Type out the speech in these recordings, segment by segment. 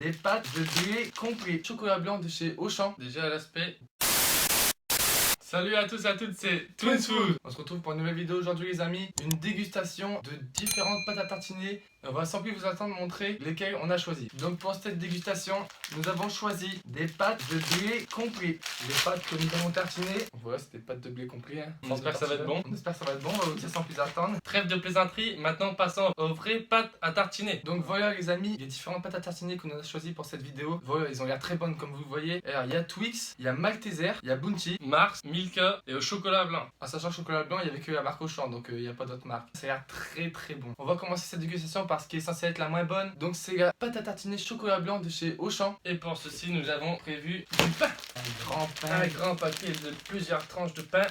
Des pâtes de blé complet. Chocolat blanc de chez Auchan. Déjà à l'aspect. Salut à tous et à toutes, c'est Twins Food. On se retrouve pour une nouvelle vidéo aujourd'hui les amis. Une dégustation de différentes pâtes à tartiner. On va sans plus vous attendre montrer lesquelles on a choisi. Donc pour cette dégustation, nous avons choisi des pâtes de blé complet. Les pâtes que nous avons tartinées. Voilà, c'est des pâtes de blé complet. Hein. On espère que ça va être bon. On espère que ça va être bon, on va vous dire sans plus attendre. Trêve de plaisanterie, maintenant passons aux vraies pâtes à tartiner. Donc voilà les amis, les différentes pâtes à tartiner que nous avons choisies pour cette vidéo. Voilà, ils ont l'air très bonnes comme vous le voyez. Alors il y a Twix, il y a Malteser, il y a Bounty, Mars, Milka et au chocolat blanc. en sachant que chocolat blanc, il n'y avait que la marque Auchan, donc il n'y a pas d'autre marque. Ça a l'air très très bon. On va commencer cette dégustation par ce qui est censé être la moins bonne. Donc c'est la pâte à tartiner chocolat blanc de chez Auchan. Et pour ceci, nous avons prévu du pain. Un grand pain. Un grand paquet de plusieurs tranches de pain.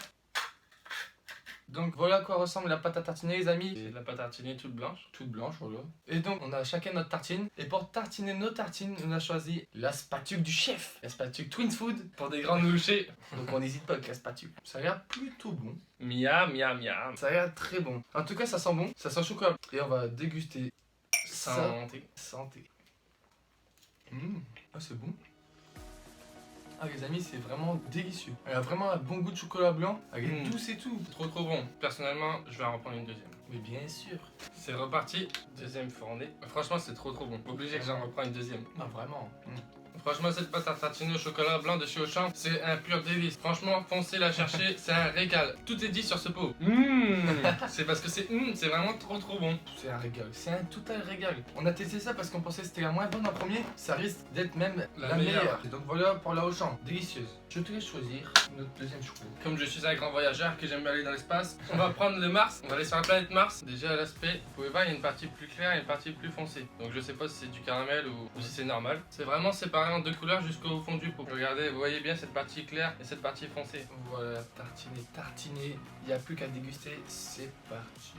Donc voilà à quoi ressemble la pâte à tartiner les amis. Et la pâte à tartiner toute blanche. Toute blanche, voilà. Et donc on a chacun notre tartine. Et pour tartiner nos tartines, on a choisi la spatule du chef. La spatule Twins Food. Pour des grandes louchées. Donc on n'hésite pas avec la spatule. Ça a l'air plutôt bon. Miam, miam, miam. Ça a l'air très bon. En tout cas ça sent bon. Ça sent chocolat. Et on va déguster ça. Santé. Santé. Ah c'est bon. Ah les amis c'est vraiment délicieux. Elle a vraiment un bon goût de chocolat blanc. Elle est douce et tout. Trop bon. Personnellement, je vais en reprendre une deuxième. Mais bien sûr. C'est reparti. Deuxième fournée. Franchement, c'est trop bon. Obligé que j'en reprends une deuxième. Ah vraiment. Franchement, cette pâte à tartiner au chocolat blanc de chez Auchan, c'est un pur délice. Franchement, foncez la chercher, c'est un régal. Tout est dit sur ce pot. C'est parce que c'est vraiment trop bon. C'est un régal. C'est un total régal. On a testé ça parce qu'on pensait que c'était la moins bonne en premier. Ça risque d'être même la meilleure. Et donc voilà pour la Auchan. Délicieuse. Je te laisse choisir notre deuxième chocolat. Comme je suis un grand voyageur que j'aime aller dans l'espace, on va prendre le Mars. On va aller sur la planète Mars. Déjà à l'aspect, vous pouvez voir, il y a une partie plus claire et une partie plus foncée. Donc je sais pas si c'est du caramel ou si c'est normal. C'est vraiment séparé en deux couleurs jusqu'au fond du pot. Regardez, vous voyez bien cette partie claire et cette partie foncée. Voilà, tartiné. Il n'y a plus qu'à déguster. C'est parti.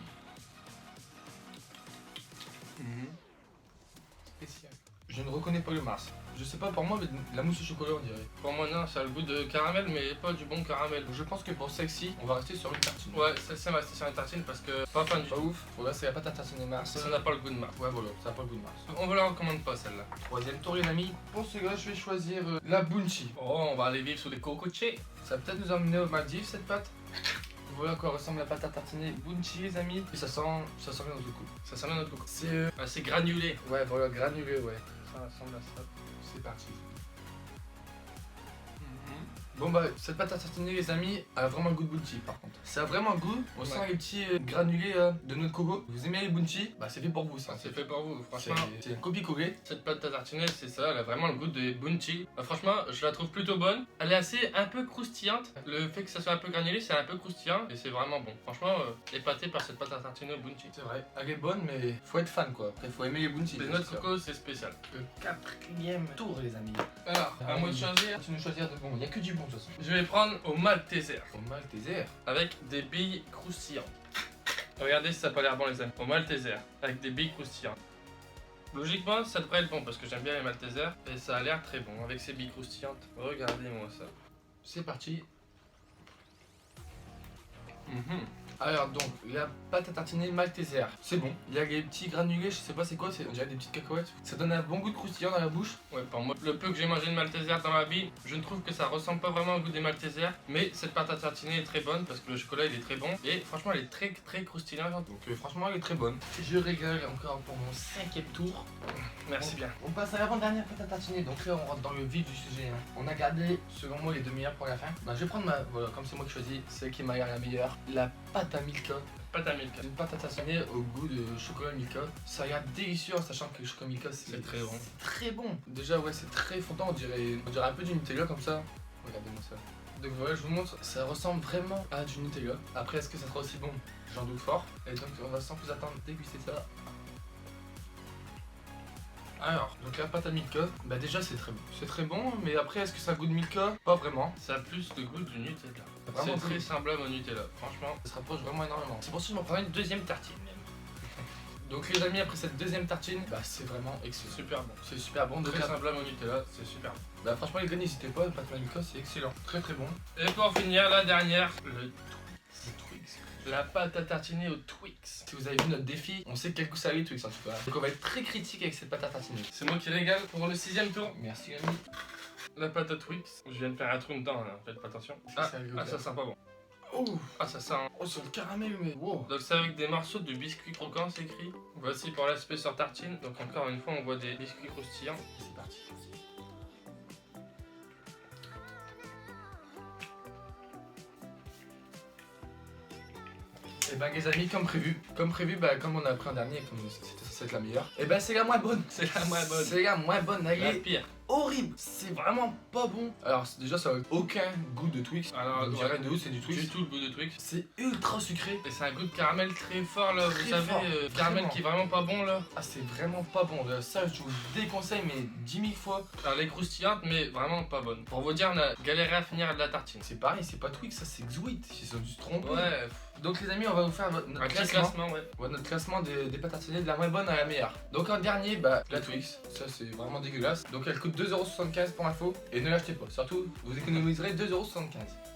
Spécial. Je ne reconnais pas le Mars. Je sais pas pour moi, mais la mousse au chocolat on dirait. Pour moi non, ça a le goût de caramel mais pas du bon caramel. Je pense que pour celle-ci, on va rester sur une tartine. Ouais, celle-ci va rester sur une tartine parce que pas fan du Pas tout. ouf. Voilà, c'est la pâte à tartiner Mars. Ça n'a pas le goût de Mars. Ouais, voilà, ça n'a pas le goût de Mars. On vous la recommande pas celle-là. Troisième tour les amis. Pour celui-là, je vais choisir la Bounty. Oh, on va aller vivre sous les cocotiers. Ça va peut-être nous emmener aux Maldives cette pâte. Voilà à quoi ressemble la pâte à tartiner Bounty les amis. Et ça sent bien dans le coup. Ça sent bien notre coco. C'est assez granulé. ouais, voilà, granulé, ouais. Ça ressemble à ça. C'est parti. Bon bah cette pâte à tartiner les amis a vraiment le goût de Bounty par contre. Ça a vraiment le goût, on sent les petits granulés de notre coco. Vous aimez les Bounty? Bah c'est fait pour vous ça. C'est fait pour vous, franchement. C'est un copier-coller. Cette pâte à tartiner, c'est ça, elle a vraiment le goût de Bounty. Franchement, je la trouve plutôt bonne. Elle est assez un peu croustillante. Le fait que ça soit un peu granulé, c'est un peu croustillant et c'est vraiment bon. Franchement, épaté par cette pâte à tartiner au Bounty. C'est vrai, elle est bonne mais faut être fan quoi. Après faut aimer les Bounty. Les noix de coco, c'est spécial. Le quatrième tour les amis. Alors, à moi de choisir. Tu nous choisir de bon, il n'y a que du bon de toute façon. Je vais prendre au Malteser Au Malteser. avec des billes croustillantes. Regardez si ça n'a pas l'air bon les amis. Au Malteser avec des billes croustillantes. Logiquement, ça devrait être bon parce que j'aime bien les Maltesers et ça a l'air très bon avec ces billes croustillantes. Regardez-moi ça. C'est parti. Alors donc, la pâte à tartiner Malteser, c'est bon. Il y a les petits granulés, je sais pas c'est quoi, on dirait des petites cacahuètes. Ça donne un bon goût de croustillant dans la bouche. Ouais, pour moi, le peu que j'ai mangé de Malteser dans ma vie, je ne trouve que ça ressemble pas vraiment au goût des Maltesers. Mais cette pâte à tartiner est très bonne parce que le chocolat il est très bon et franchement elle est très croustillante. Donc franchement elle est très bonne. Je régale encore pour mon cinquième tour. Merci bien. On passe à l'avant-dernière pâte à tartiner, donc là on rentre dans le vif du sujet. On a gardé selon moi les deux meilleures pour la fin. Bah, je vais prendre voilà, comme c'est moi qui choisis, celle qui m'a l'air la meilleure. La pâte à Milka. Pâte à Milka. Une pâte à tartiner au goût de chocolat Milka. Ça a l'air délicieux en sachant que le chocolat Milka C'est très bon. Très bon. Déjà ouais c'est très fondant, on dirait un peu du Nutella comme ça. Regardez-moi ça. Donc voilà je vous montre, ça ressemble vraiment à du Nutella. Après est-ce que ça sera aussi bon? J'en doute fort. Et donc on va sans plus attendre déguster ça. Alors, donc la pâte à Milka, bah déjà c'est très bon. C'est très bon, mais après est-ce que ça goûte Milka? Pas vraiment. Ça a plus le goût du Nutella. Vraiment C'est très semblable au Nutella, franchement. Ça se rapproche vraiment énormément. C'est pour ça que je m'en prends une deuxième tartine même. Donc les amis, après cette deuxième tartine, bah c'est vraiment C'est excellent. super bon. C'est super bon. Donc Très semblable au Nutella, c'est super bon. bah franchement les gars, n'hésitez pas, la pâte à Milka c'est excellent. Très très bon. Et pour finir, la dernière, le C'est Twix. La pâte à tartiner au Twix. Si vous avez vu notre défi, on sait quel goût ça a les Twix en tout cas. Donc on va être très critique avec cette pâte à tartiner. C'est moi qui régale pour le 6ème tour. Merci ami. La pâte à Twix. Je viens de faire un trou dedans, hein. Faites pas attention. Ah, ça sent pas bon. Oh, Ah, ça sent. oh sur le caramel mais wow. Donc c'est avec des morceaux de biscuits croquants, c'est écrit. Voici pour l'aspect sur tartine. Donc encore une fois, on voit des biscuits croustillants. C'est parti. Et ben les amis, comme prévu, comme on a pris un dernier, comme c'était censé être la meilleure, et ben c'est la moins bonne. C'est la moins bonne. C'est la moins bonne, elle La est pire. horrible. C'est vraiment pas bon. Alors déjà ça a aucun goût de Twix. Alors, On dirait de où c'est du Twix. Du tout le goût de Twix. C'est ultra sucré. Et c'est un goût de caramel très fort là, vous Très savez, fort, caramel vraiment. qui est vraiment pas bon là. Ah c'est vraiment pas bon. Ça je vous le déconseille mais 10 000 fois. Alors elle est croustillante mais vraiment pas bonne. Pour vous dire, on a galéré à finir de la tartine. C'est pareil, c'est pas Twix, ça c'est Xwit. Ils se sont dû se tromper. Ouais, Donc les amis, on va vous faire un notre petit classement. classement, ouais. Ouais, notre classement des pâtes à tartiner de la moins bonne à la meilleure. Donc en dernier, bah la Twix, ça c'est vraiment dégueulasse. Donc elle coûte 2,75€ pour info et ne l'achetez pas. Surtout, vous économiserez 2,75€.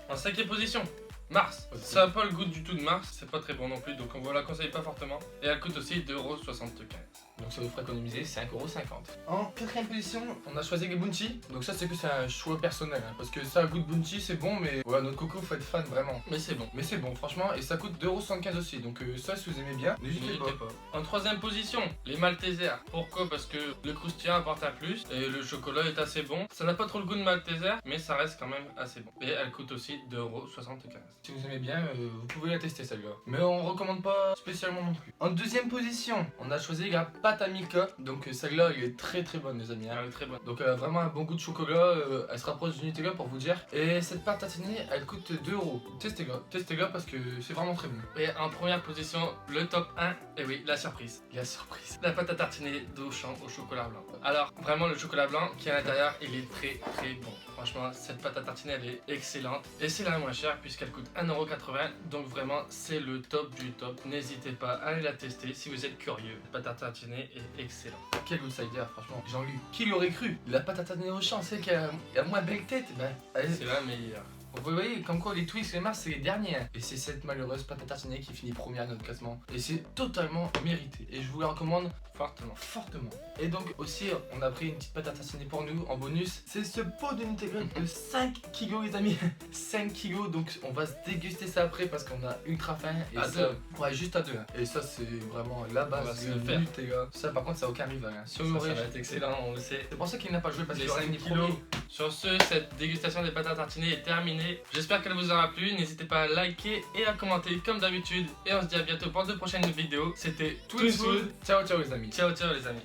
En 5ème position, Mars. Ok. Ça a pas le goût du tout de Mars, c'est pas très bon non plus, donc on vous la conseille pas fortement. Et elle coûte aussi 2,75€. Donc ça vous fera économiser 5,50€. En quatrième position, on a choisi les Bounty. Donc ça c'est plus un choix personnel hein, parce que ça a goût de Bounty, c'est bon mais ouais, notre coco faut être fan vraiment. Mais c'est bon. Mais c'est bon franchement et ça coûte 2,75€ aussi. Donc ça si vous aimez bien, n'hésitez pas. N'hésitez pas. En 3ème position, les Maltesers. Pourquoi? Parce que le croustillant apporte un plus et le chocolat est assez bon. Ça n'a pas trop le goût de Malteser, mais ça reste quand même assez bon. Et elle coûte aussi 2,75€. Si vous aimez bien, vous pouvez la tester celle-là. Mais on recommande pas spécialement non plus. En deuxième position, on a choisi la pâte à Milka. Donc celle-là, elle est très très bonne les amis. Hein. Elle est très bonne. Donc elle a vraiment un bon goût de chocolat. Elle se rapproche du Nutella pour vous dire. Et cette pâte à tartiner, elle coûte 2€. Testez-la parce que c'est vraiment très bon. Et en première position, le top 1, et oui, la surprise. La surprise. La pâte à tartiner d'Auchan au chocolat blanc. Alors, vraiment, le chocolat blanc qui est à l'intérieur, il est très très bon. Franchement, cette pâte à tartiner, elle est excellente. Et c'est la moins chère puisqu'elle coûte 1,80€. Donc vraiment, c'est le top du top. N'hésitez pas à aller la tester si vous êtes curieux. La pâte à tartiner est excellente. Quel outsider, franchement. Jean-Luc, qui l'aurait cru? La pâte à tartiner au champ, c'est qu'elle a moins belle tête. Ben, C'est la meilleure. vous voyez, comme quoi les Twix, les Mars, c'est les derniers. Hein. Et c'est cette malheureuse pâte à tartiner qui finit première à notre classement. Et c'est totalement mérité. Et je vous la recommande Fortement. fortement. Et donc aussi, on a pris une petite pâte à tartiner pour nous en bonus. C'est ce pot de Nutella de 5 kg les amis. 5 kg, donc on va se déguster ça après parce qu'on a ultra faim. Et À ça, deux. Ouais, juste à deux. Hein. Et ça, c'est vraiment la On va base se du le faire. Nutella. Ça, par contre, ça n'a aucun rival. Hein. Si on Ça aurait... va être excellent, on le sait. C'est pour ça qu'il n'a pas joué parce Les qu'il aurait 5 fini kilos. premier. Sur ce, cette dégustation des pâtes à tartiner est terminée. J'espère qu'elle vous aura plu. N'hésitez pas à liker et à commenter comme d'habitude. Et on se dit à bientôt pour de prochaines vidéos. C'était Twix Food. Ciao, ciao les amis. Ciao, ciao les amis.